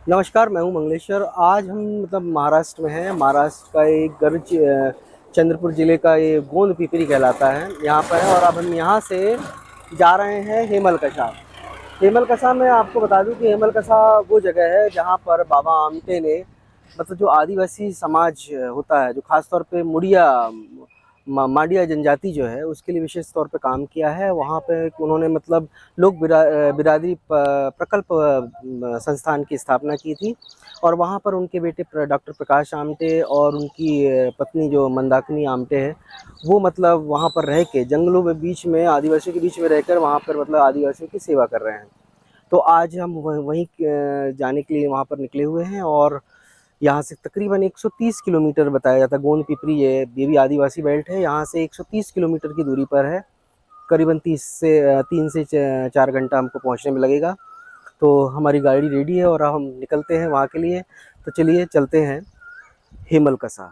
नमस्कार, मैं हूं मंगलेश्वर। आज हम महाराष्ट्र में हैं। महाराष्ट्र का एक गर्ज चंद्रपुर ज़िले का ये गोंद पिपरी कहलाता है, यहाँ पर है। और अब हम यहाँ से जा रहे हैं हेमलकसा। हेमलकसा में आपको बता दूं कि हेमलकसा वो जगह है जहाँ पर बाबा आमटे ने जो आदिवासी समाज होता है, जो ख़ास तौर पे मुड़िया मांडिया जनजाति जो है, उसके लिए विशेष तौर पे काम किया है। वहाँ पे उन्होंने लोक बिरादरी प्रकल्प संस्थान की स्थापना की थी। और वहाँ पर उनके बेटे डॉक्टर प्रकाश आमटे और उनकी पत्नी जो मंदाकिनी आमटे है, वो वहाँ पर रह के जंगलों में बीच में आदिवासियों के बीच में रहकर वहाँ पर आदिवासियों की सेवा कर रहे हैं। तो आज हम वहीं जाने के लिए वहाँ पर निकले हुए हैं। और यहाँ से तकरीबन 130 किलोमीटर बताया जाता है। गोंद पिपरी ये भी आदिवासी बेल्ट है। यहाँ से 130 किलोमीटर की दूरी पर है। करीबन 3 से 4 घंटा हमको पहुँचने में लगेगा। तो हमारी गाड़ी रेडी है और हम निकलते हैं वहाँ के लिए। तो चलिए चलते हैं हेमलकसा।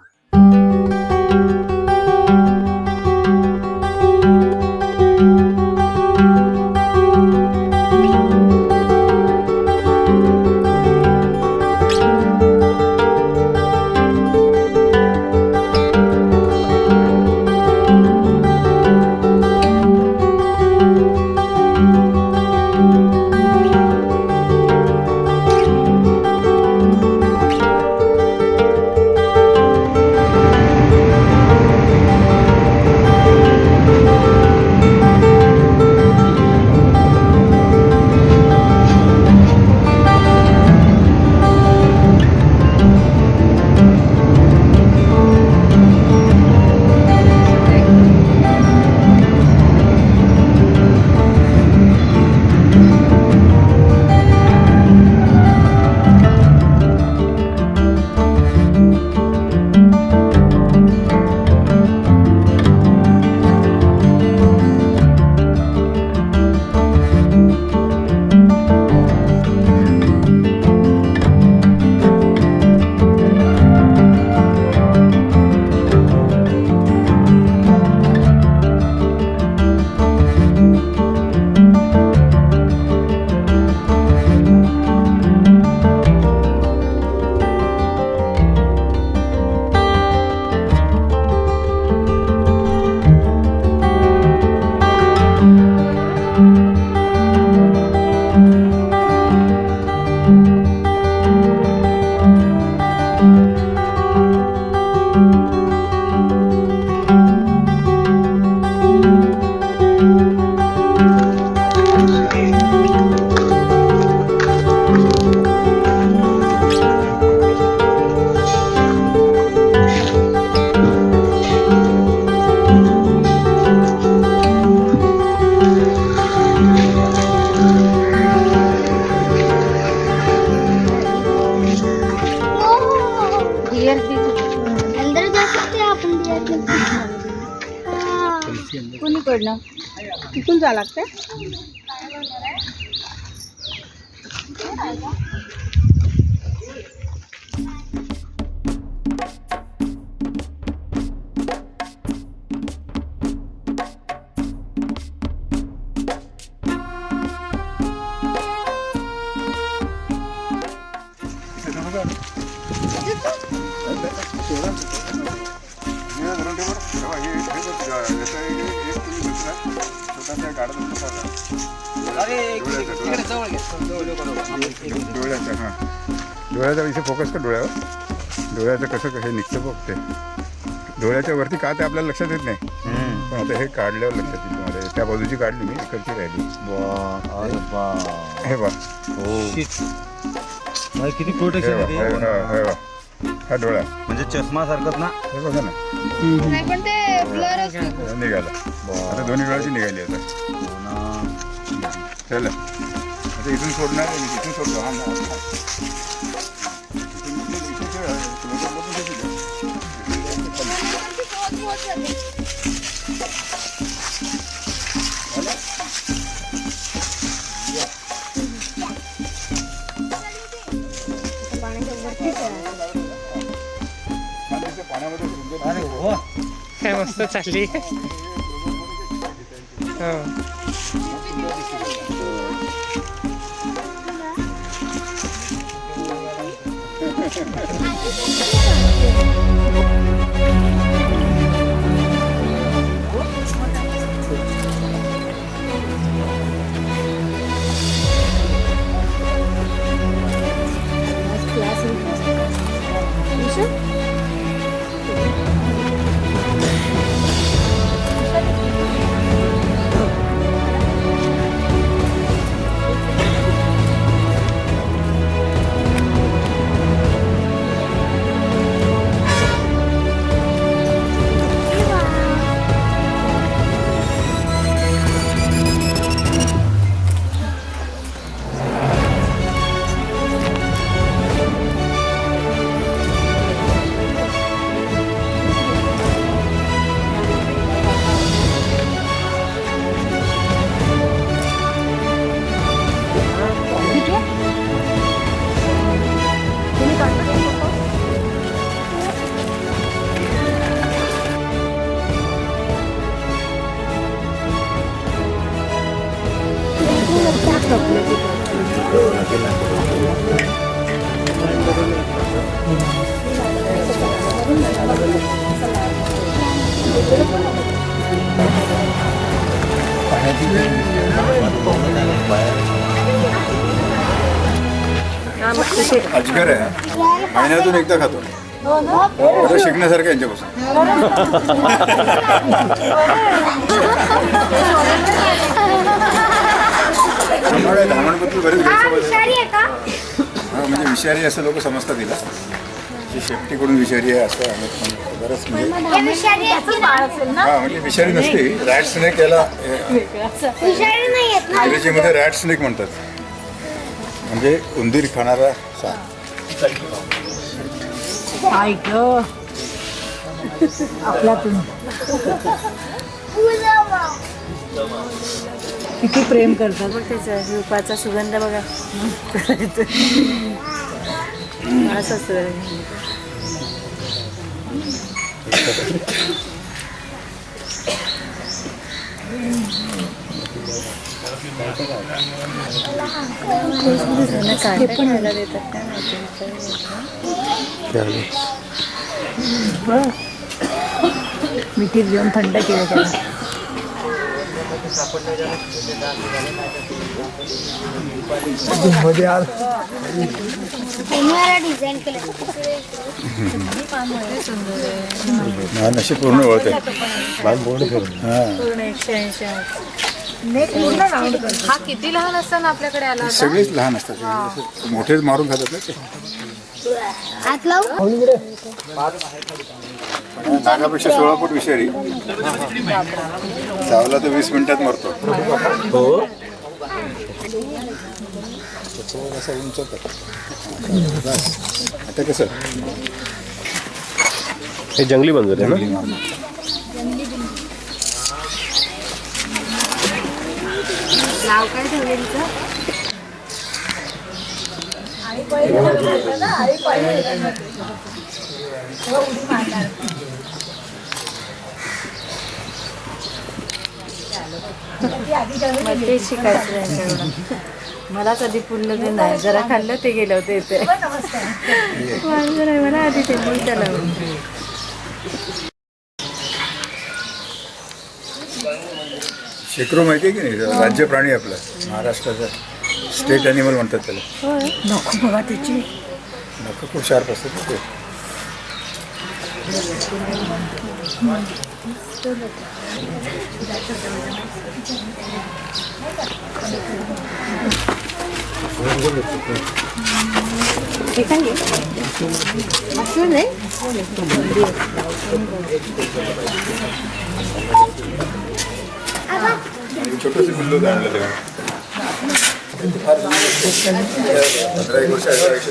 अंदर जा सकते हैं आपण कोणीकडनं तिथून जा लागते. डोळ्याचा इथे फोकस कर. डोळ्याचं कसं हे निघतं बघ. ते डोळ्याच्या वरती का ते आपल्याला लक्षात येत नाही, पण आता हे काढल्यावर लक्षात येईल तुम्हाला. त्या बाजूची काढली मी, इकडची राहिली. हे बघ किती प्रोटेक्शन आहे. हा डोळा म्हणजे चष्मा सारखंच ना. हे बघा ना, पण ते ब्लर असतो. निघाला. आता दोन्ही डोळ्याची निघाली. आता चला, आता इथून सोडणार. इथून सोडतो. हा अरे हो, काय मस्त चालली. हो अजगर आहे, महिन्यातून एकदा खातो. बरं शिकण्यासारखं यांच्यापासून. धामणबद्दल बरेच गैरसमज आहेत. म्हणजे विषारी असं लोक समजतात तिला, जी शेपटीकडून विषारी आहे असं बरंच म्हणजे म्हणजे विषारी नसते. रॅट स्नेक याला इंग्रजीमध्ये रॅट स्नेक म्हणतात, म्हणजे उंदीर खाणारा साप. आपल्यातून किती प्रेम करतात बघ, त्याचा रूपाचा सुगंध बघा. असंच मिठीत घेऊन थंड केलं त्याला. डिझाईन केलं नशीब पूर्ण ओळख आहे. हा किती लहान असताना आपल्याकडे आला होता. सगळेच लहान असतात, मोठेच मारून खातात ना ते. हात लावू. नागापेक्षा 16 फूट विषारी, चावला तर 20 मिनिटात मरतो. आता कसं हे जंगली मंजूर आहे ना. नाव काय ठेवलं ते शिकायचं त्यांच्याकडून. मलाच आधी पुरलं ते नाही, जरा खाल्लं ते गेलं होते इथे. मला आधी ते मी त्याला शेकडो माहिती आहे की नाही. राज्य प्राणी आपला महाराष्ट्राचा स्टेट ॲनिमल म्हणतात त्याला. नको बघा त्याची नख खूप शार्प असतात ते. छोटंसं पिल्लू आणलं तेव्हा 15 वर्ष 18 वर्ष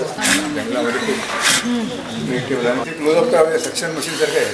जंगलामध्ये खूप ठेवला. क्लोजअप तर सक्शन मशीन सारखं आहे.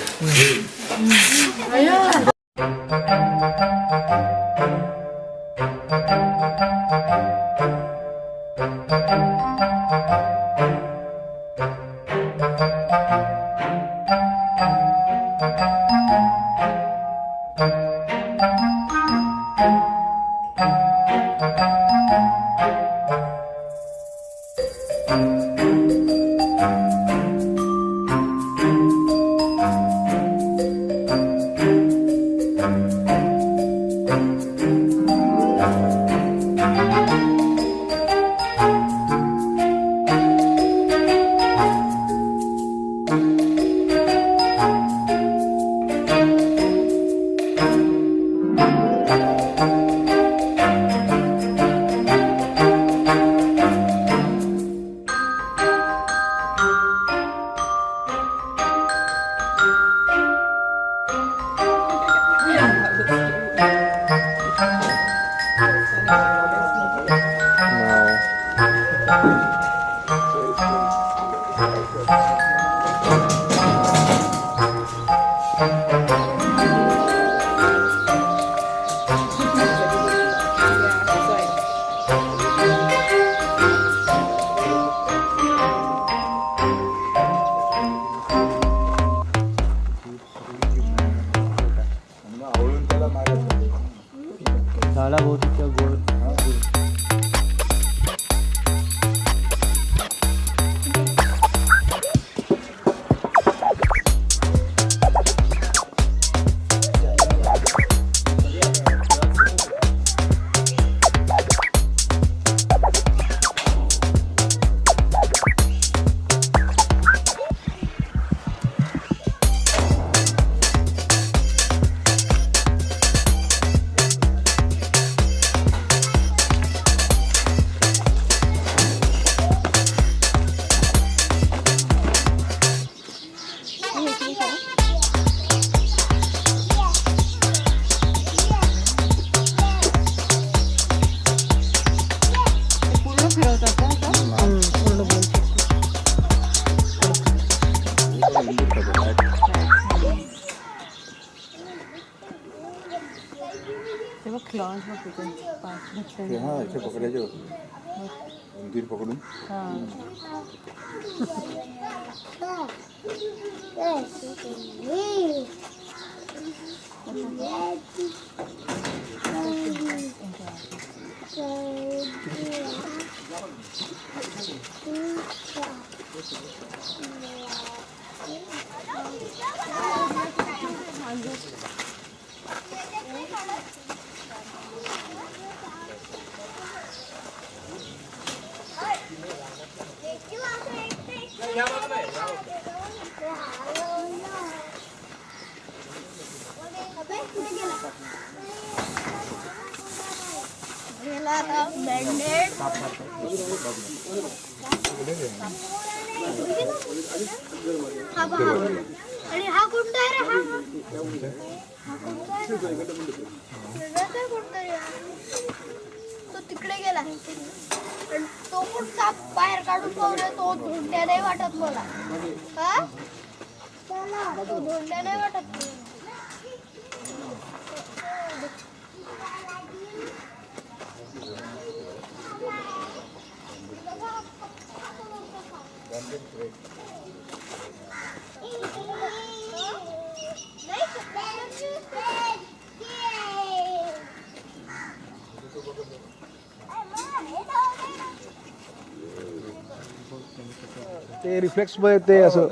हाँ ऐसे पकड़ायचे होते 2-3 पकडून आणि हा कोणता आहे रे? हा कोणता आहे? तो तिकडे गेला आणि तो पण साप बाहेर काढून ठेवले. तो धोंड्या नाही वाटत मला. हा तो धोंड्या नाही वाटत. ते रिफ्लेक्स मध्ये ते असं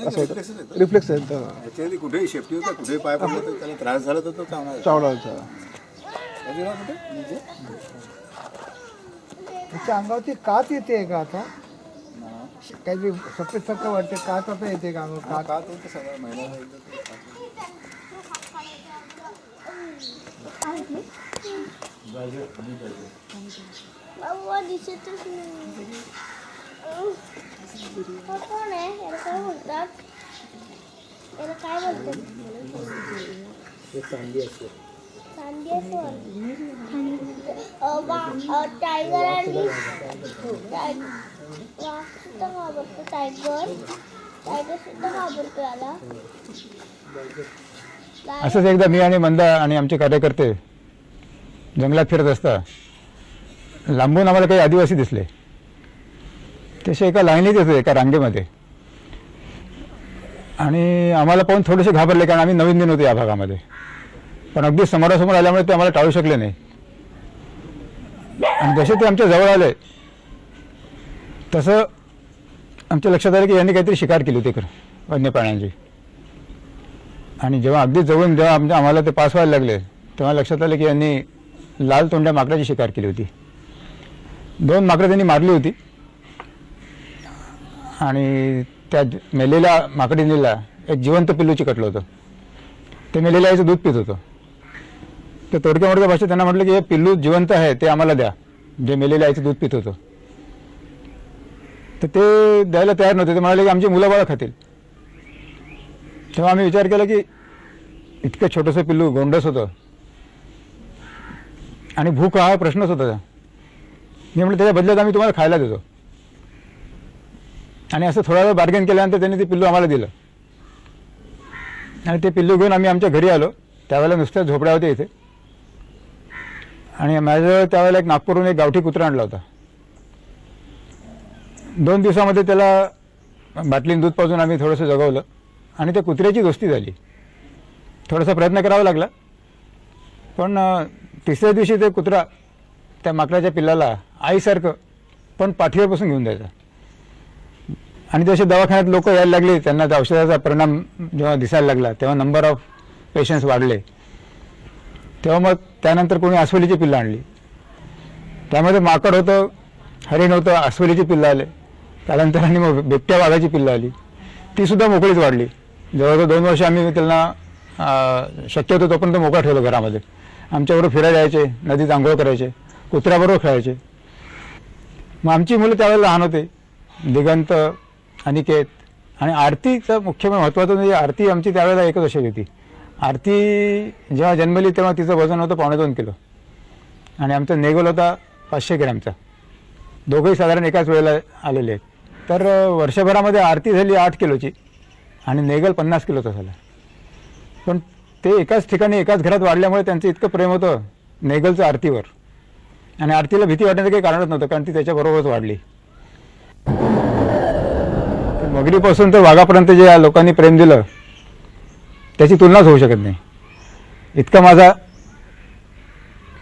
रिफ्लेक्स आहे त्याच्यामध्ये कुठेही शेफ्टी होता कुठेही पाय पडला तर त्याला त्रास झाला तर तो चावणार चावडाचा. त्याच्या अंगावरती कात येते का आता काहीतरी सफेद सारखं वाटते कात आता येते का अंगावर का तो सगळं महिन्याला दिसतच नाही. कोण आहे? याला काय बोलतात? याला काय बोलतात? चांदी असते. टायगर आणि वाघ सुद्धा घाबरतो. टायगर सुद्धा घाबरतो याला. असंच एकदा मी आणि मंदा आणि आमचे कार्यकर्ते जंगलात फिरत असता लांबून आम्हाला काही आदिवासी दिसले. तसे एका लाईनीत होते एका रांगेमध्ये आणि आम्हाला पाहून थोडेसे घाबरले कारण आम्ही नवीन होतो या भागामध्ये. पण अगदी समोरासमोर आल्यामुळे ते आम्हाला टाळू शकले नाही. आणि जसे ते आमच्या जवळ आले तसं आमच्या लक्षात आलं की यांनी काहीतरी शिकार केली होती वन्य प्राण्यांची. आणि जेव्हा अगदी जवळून जेव्हा आम्हाला ते पास व्हायला लागले तेव्हा लक्षात आलं की यांनी लाल तोंड्या माकडाची शिकार केली होती. 2 माकडं त्यांनी मारली होती आणि त्या मेलेल्या माकडीनीला एक जिवंत पिल्लू चिकटलं होतं. ते मेलेल्या आईचं दूध पित होतं. तर तोडक्या भाषेत त्यांना म्हटलं की हे पिल्लू जिवंत आहे ते आम्हाला द्या जे मेलेल्या आईचं दूध पित होतं. तर ते द्यायला तयार नव्हते. ते म्हणाले की आमची मुलं बाळं खातील. तेव्हा आम्ही विचार केला की इतकं छोटंसं पिल्लू गोंडस होतं आणि भूक हा प्रश्नच होता. मी म्हटलं त्याच्या बदल्यात आम्ही तुम्हाला खायला देतो. आणि असं थोडा वेळ बार्गेन केल्यानंतर त्यांनी ते पिल्लू आम्हाला दिलं आणि ते पिल्लू घेऊन आम्ही आमच्या घरी आलो. त्यावेळेला नुसत्या झोपड्या होत्या इथे आणि माझं त्यावेळेला एक नागपूरहून एक गावठी कुत्रा आणला होता. 2 दिवसामध्ये त्याला बाटलीने दूध पाजून आम्ही थोडंसं जगवलं आणि त्या कुत्र्याची दोस्ती झाली. थोडासा प्रयत्न करावा लागला पण 3ऱ्या दिवशी ते कुत्रा त्या माकडाच्या पिल्लाला आईसारखं पण पाठीवर बसून घेऊन द्यायचा. आणि जसे दवाखान्यात लोक यायला लागले त्यांना त्या औषधाचा परिणाम जेव्हा दिसायला लागला तेव्हा नंबर ऑफ पेशंट्स वाढले. तेव्हा मग त्यानंतर कोणी अस्वलीची पिल्लं आणली. त्यामध्ये माकड होतं, हरिण होतं, अस्वलीची पिल्लं आले. त्यानंतराने मग बिबट्या वाघाची पिल्लं आली. तीसुद्धा मोकळीच वाढली. जवळजवळ 2 वर्ष आम्ही त्यांना शक्य होतं तोपर्यंत मोकळा ठेवलं घरामध्ये. आमच्याबरोबर फिरायला यायचे, नदीत आंघोळ करायचे, कुत्र्याबरोबर खेळायचे. मग आमची मुलं त्यावेळेला लहान होते. दिगंत, अनिकेत आणि आरतीचं मुख्य महत्त्वाचं म्हणजे आरती आमची त्यावेळेला 1 वर्षाची होती. आरती जेव्हा जन्मली तेव्हा तिचं वजन होतं 2.25 किलो आणि आमचा नेगल होता 500 ग्रॅमचा. दोघंही साधारण एकाच वेळेला आलेले आहेत. तर वर्षभरामध्ये आरती झाली 8 किलोची आणि नेगल 50 किलोचा झाला. पण ते एकाच ठिकाणी एकाच घरात वाढल्यामुळे त्यांचं इतकं प्रेम होतं नेगलचं आरतीवर आणि आरतीला भीती वाटण्याचं काही कारणच नव्हतं, कारण ती त्याच्याबरोबरच वाढली. मगरीपासून तर वाघापर्यंत जे या लोकांनी प्रेम दिलं त्याची तुलनाच होऊ शकत नाही. इतका माझा,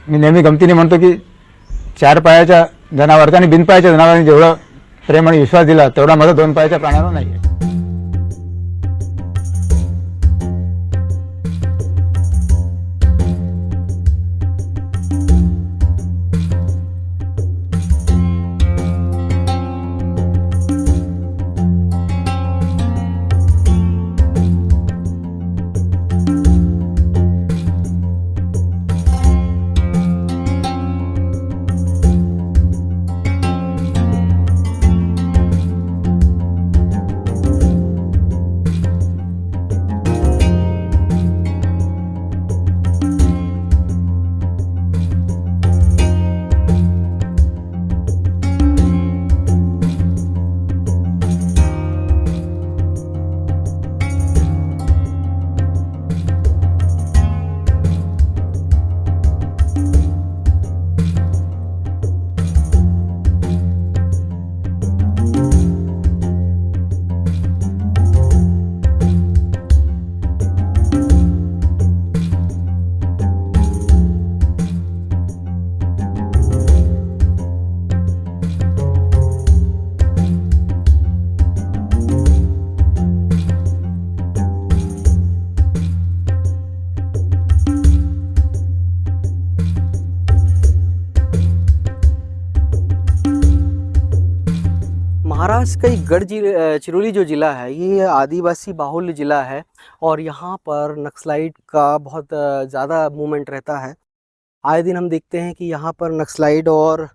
मी नेहमी गमतीने म्हणतो की 4 पायाच्या जनावरचा आणि बिनपायाच्या जनावरांनी जेवढं प्रेम आणि विश्वास दिला तेवढा माझा 2 पायाच्या प्राण्यावर नाही आहे. महाराष्ट्र का एक चिरौली जो ज़िला है ये आदिवासी बाहुल्य ज़िला है और यहाँ पर नक्सलाइट का बहुत ज़्यादा मूवमेंट रहता है. आए दिन हम देखते हैं कि यहाँ पर नक्सलाइट और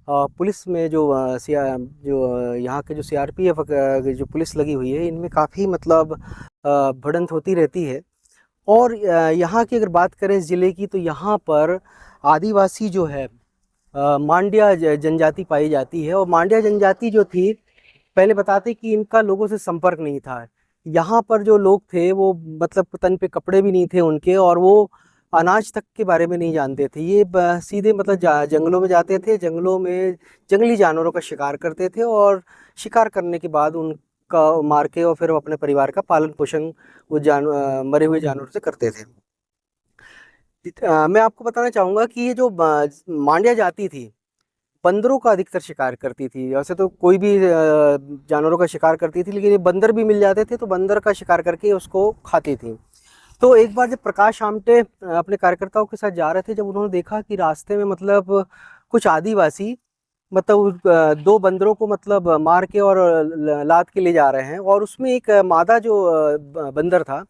पुलिस में जो यहाँ के जो CRPF जो पुलिस लगी हुई है इनमें काफ़ी मतलब भिड़ंत होती रहती है. और यहाँ की अगर बात करें इस ज़िले की तो यहाँ पर आदिवासी जो है मांड्या जनजाति पाई जाती है. और मांड्या जनजाति जो थी, पहले बताते कि इनका लोगों से संपर्क नहीं था. यहाँ पर जो लोग थे वो मतलब तन पे कपड़े भी नहीं थे उनके, और वो अनाज तक के बारे में नहीं जानते थे. ये सीधे मतलब जंगलों में जाते थे, जंगलों में जंगली जानवरों का शिकार करते थे और शिकार करने के बाद उनका मार के और फिर वो अपने परिवार का पालन पोषण वो मरे हुए जानवरों से करते थे. मैं आपको बताना चाहूँगा कि ये जो मांड्या जाति थी बंदरों का अधिकतर शिकार करती थी. वैसे तो कोई भी जानवरों का शिकार करती थी, लेकिन ये बंदर भी मिल जाते थे तो बंदर का शिकार करके उसको खाती थी. तो एक बार जब प्रकाश आमटे अपने कार्यकर्ताओं के साथ जा रहे थे, जब उन्होंने देखा कि रास्ते में मतलब कुछ आदिवासी मतलब 2 बंदरों को मतलब मार के और लाद के ले जा रहे हैं, और उसमें एक मादा जो बंदर था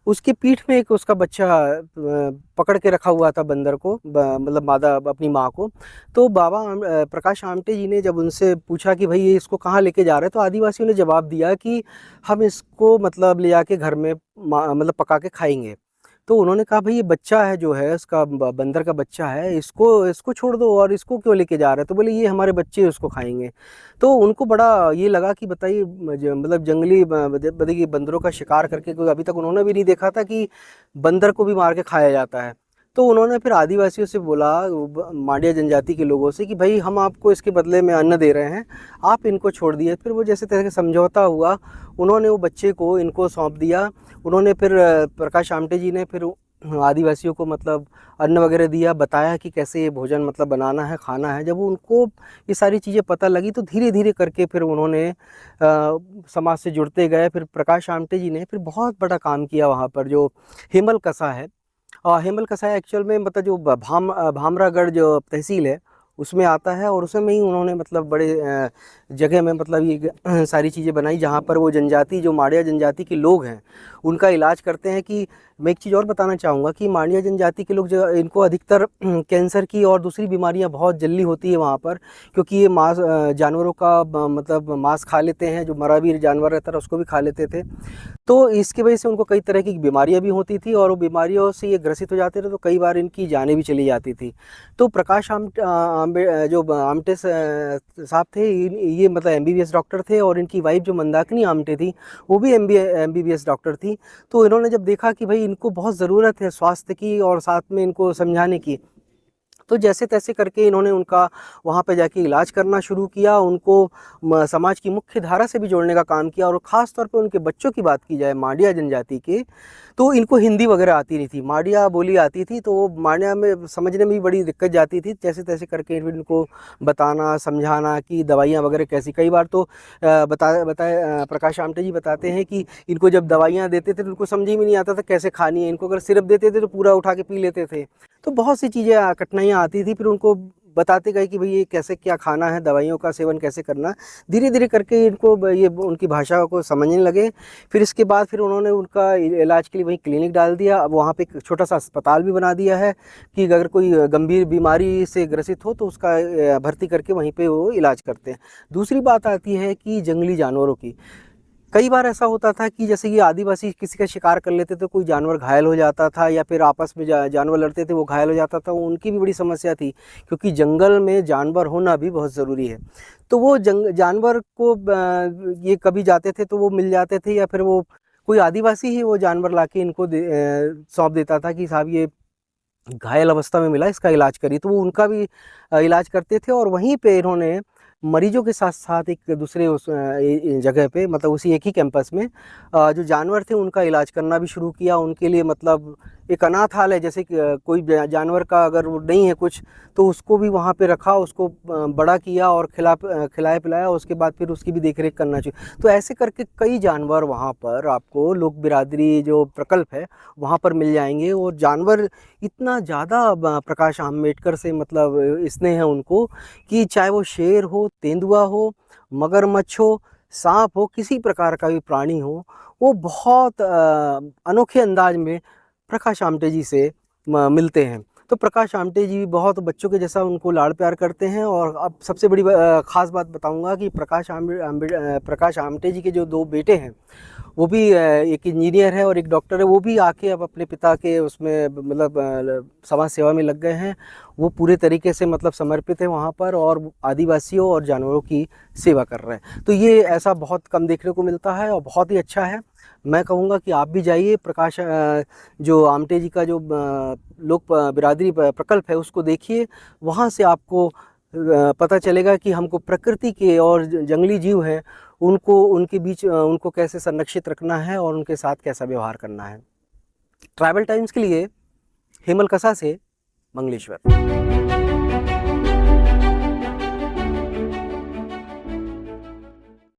उसकी पीठ में एक उसका बच्चा पकड़ के रखा हुआ था बंदर को, मतलब मादा अपनी माँ को. तो बाबा प्रकाश आमटे जी ने जब उनसे पूछा कि भाई ये इसको कहाँ लेके जा रहे हैं, तो आदिवासियों ने जवाब दिया कि हम इसको मतलब ले जाके घर में मतलब पका के खाएंगे. तो उन्होंने कहा भाई ये बच्चा है जो है उसका बंदर का बच्चा है, इसको छोड़ दो, और इसको क्यों लेके जा रहे हैं. तो बोले ये हमारे बच्चे उसको खाएंगे. तो उनको बड़ा ये लगा कि बताइए मतलब जंगली बंदरों का शिकार करके, कोई अभी तक उन्होंने भी नहीं देखा था कि बंदर को भी मार के खाया जाता है. तो उन्होंने फिर आदिवासियों से बोला, मांड्या जनजाति के लोगों से, कि भाई हम आपको इसके बदले में अन्न दे रहे हैं, आप इनको छोड़ दिए. फिर वो जैसे तरह का समझौता हुआ, उन्होंने वो बच्चे को इनको सौंप दिया. उन्होंने फिर प्रकाश आमटे जी ने फिर आदिवासियों को मतलब अन्न वगैरह दिया, बताया कि कैसे ये भोजन मतलब बनाना है, खाना है. जब उनको ये सारी चीज़ें पता लगी तो धीरे धीरे करके फिर उन्होंने समाज से जुड़ते गए. फिर प्रकाश आमटे जी ने फिर बहुत बड़ा काम किया वहाँ पर, जो हेमल कसा है. हेमल कसा एक्चुअल में मतलब जो भामरागढ़ जो तहसील है उसमें आता है, और उसमें ही उन्होंने मतलब बड़े जगह में मतलब ये सारी चीज़ें बनाई, जहाँ पर वो जनजाति जो मांड्या जनजाति के लोग हैं उनका इलाज करते हैं. कि मैं एक चीज़ और बताना चाहूँगा कि मांड्या जनजाति के लोग जो इनको अधिकतर कैंसर की और दूसरी बीमारियाँ बहुत जल्दी होती है वहाँ पर, क्योंकि ये मांस जानवरों का मतलब मांस खा लेते हैं, जो मरा भी जानवर रहता है उसको भी खा लेते थे. तो इसकी वजह से उनको कई तरह की बीमारियाँ भी होती थी, और वो बीमारियों से ये ग्रसित हो जाते थे, तो कई बार इनकी जानें भी चली जाती थी. तो प्रकाश जो आमटे साहब थे, ये मतलब MBBS डॉक्टर थे, और इनकी वाइफ जो मंदाकिनी आमटे थी वो भी MBBS डॉक्टर थी. तो इन्होंने जब देखा कि भाई इनको बहुत ज़रूरत है स्वास्थ्य की और साथ में इनको समझाने की, तो जैसे तैसे करके इन्होंने उनका वहाँ पे जाके इलाज करना शुरू किया, उनको समाज की मुख्य धारा से भी जोड़ने का काम किया। और ख़ास तौर पे उनके बच्चों की बात की जाए माड़िया जनजाति के, तो इनको हिंदी वगैरह आती नहीं थी, माड़िया बोली आती थी, तो वो माड़िया में समझने में भी बड़ी दिक्कत जाती थी। जैसे तैसे करके इनको बताना समझाना कि दवाइयाँ वगैरह कैसी, कई बार तो बताए प्रकाश आमटे जी बताते हैं कि इनको जब दवाइयाँ देते थे तो उनको समझ ही में नहीं आता था कैसे खानी है। इनको अगर सिरप देते थे तो पूरा उठा के पी लेते थे। तो बहुत सी चीज़ें कठिनाइयाँ आती थी, फिर उनको बताते गए कि भाई ये कैसे क्या खाना है, दवाइयों का सेवन कैसे करना। धीरे धीरे करके इनको ये उनकी भाषा को समझने लगे। फिर इसके बाद फिर उन्होंने उनका इलाज के लिए वहीं क्लिनिक डाल दिया। अब वहाँ पे एक छोटा सा अस्पताल भी बना दिया है कि अगर कोई गंभीर बीमारी से ग्रसित हो तो उसका भर्ती करके वहीं पे वो इलाज करते हैं। दूसरी बात आती है कि जंगली जानवरों की। कई बार ऐसा होता था कि जैसे ये आदिवासी किसी का शिकार कर लेते तो कोई जानवर घायल हो जाता था, या फिर आपस में जानवर लड़ते थे वो घायल हो जाता था। उनकी भी बड़ी समस्या थी, क्योंकि जंगल में जानवर होना भी बहुत ज़रूरी है। तो वो जानवर को ये कभी जाते थे तो वो मिल जाते थे, या फिर वो कोई आदिवासी ही वो जानवर लाके इनको सौंप देता था कि साहब ये घायल अवस्था में मिला, इसका इलाज करिए। तो वो उनका भी इलाज करते थे। और वहीं पे इन्होंने मरीजों के साथ साथ एक दूसरे उस जगह पे, मतलब उसी एक ही कैंपस में जो जानवर थे उनका इलाज करना भी शुरू किया। उनके लिए मतलब एक अनाथालय है, जैसे कि कोई जानवर का अगर वो नहीं है कुछ तो उसको भी वहाँ पे रखा, उसको बड़ा किया और खिलाया पिलाया, उसके बाद फिर उसकी भी देखरेख करना चाहिए। तो ऐसे करके कई जानवर वहाँ पर आपको लोक बिरादरी जो प्रकल्प है वहाँ पर मिल जाएंगे। और जानवर इतना ज़्यादा प्रकाश आम्बेडकर से मतलब स्नेह है उनको कि चाहे वो शेर हो, तेंदुआ हो, मगरमच्छ हो, सांप हो, किसी प्रकार का भी प्राणी हो, वो बहुत अनोखे अंदाज में प्रकाश आमटे जी से मिलते हैं। तो प्रकाश आमटे जी बहुत बच्चों के जैसा उनको लाड़ प्यार करते हैं। और अब सबसे बड़ी ख़ास बात बताऊंगा कि प्रकाश आमटे जी के जो 2 बेटे हैं, वो भी एक इंजीनियर है और एक डॉक्टर है। वो भी आके अब अपने पिता के उसमें मतलब समाज सेवा में लग गए हैं। वो पूरे तरीके से मतलब समर्पित है वहाँ पर, और आदिवासियों और जानवरों की सेवा कर रहे हैं। तो ये ऐसा बहुत कम देखने को मिलता है और बहुत ही अच्छा है। मैं कहूँगा कि आप भी जाइए, प्रकाश जो आमटे जी का जो लोक बिरादरी प्रकल्प है उसको देखिए। वहाँ से आपको पता चलेगा कि हमको प्रकृति के और जंगली जीव हैं उनको उनके बीच उनको कैसे संरक्षित रखना है और उनके साथ कैसा व्यवहार करना है। ट्रैवल टाइम्स के लिए हेमल कसा से मंगलेश्वर।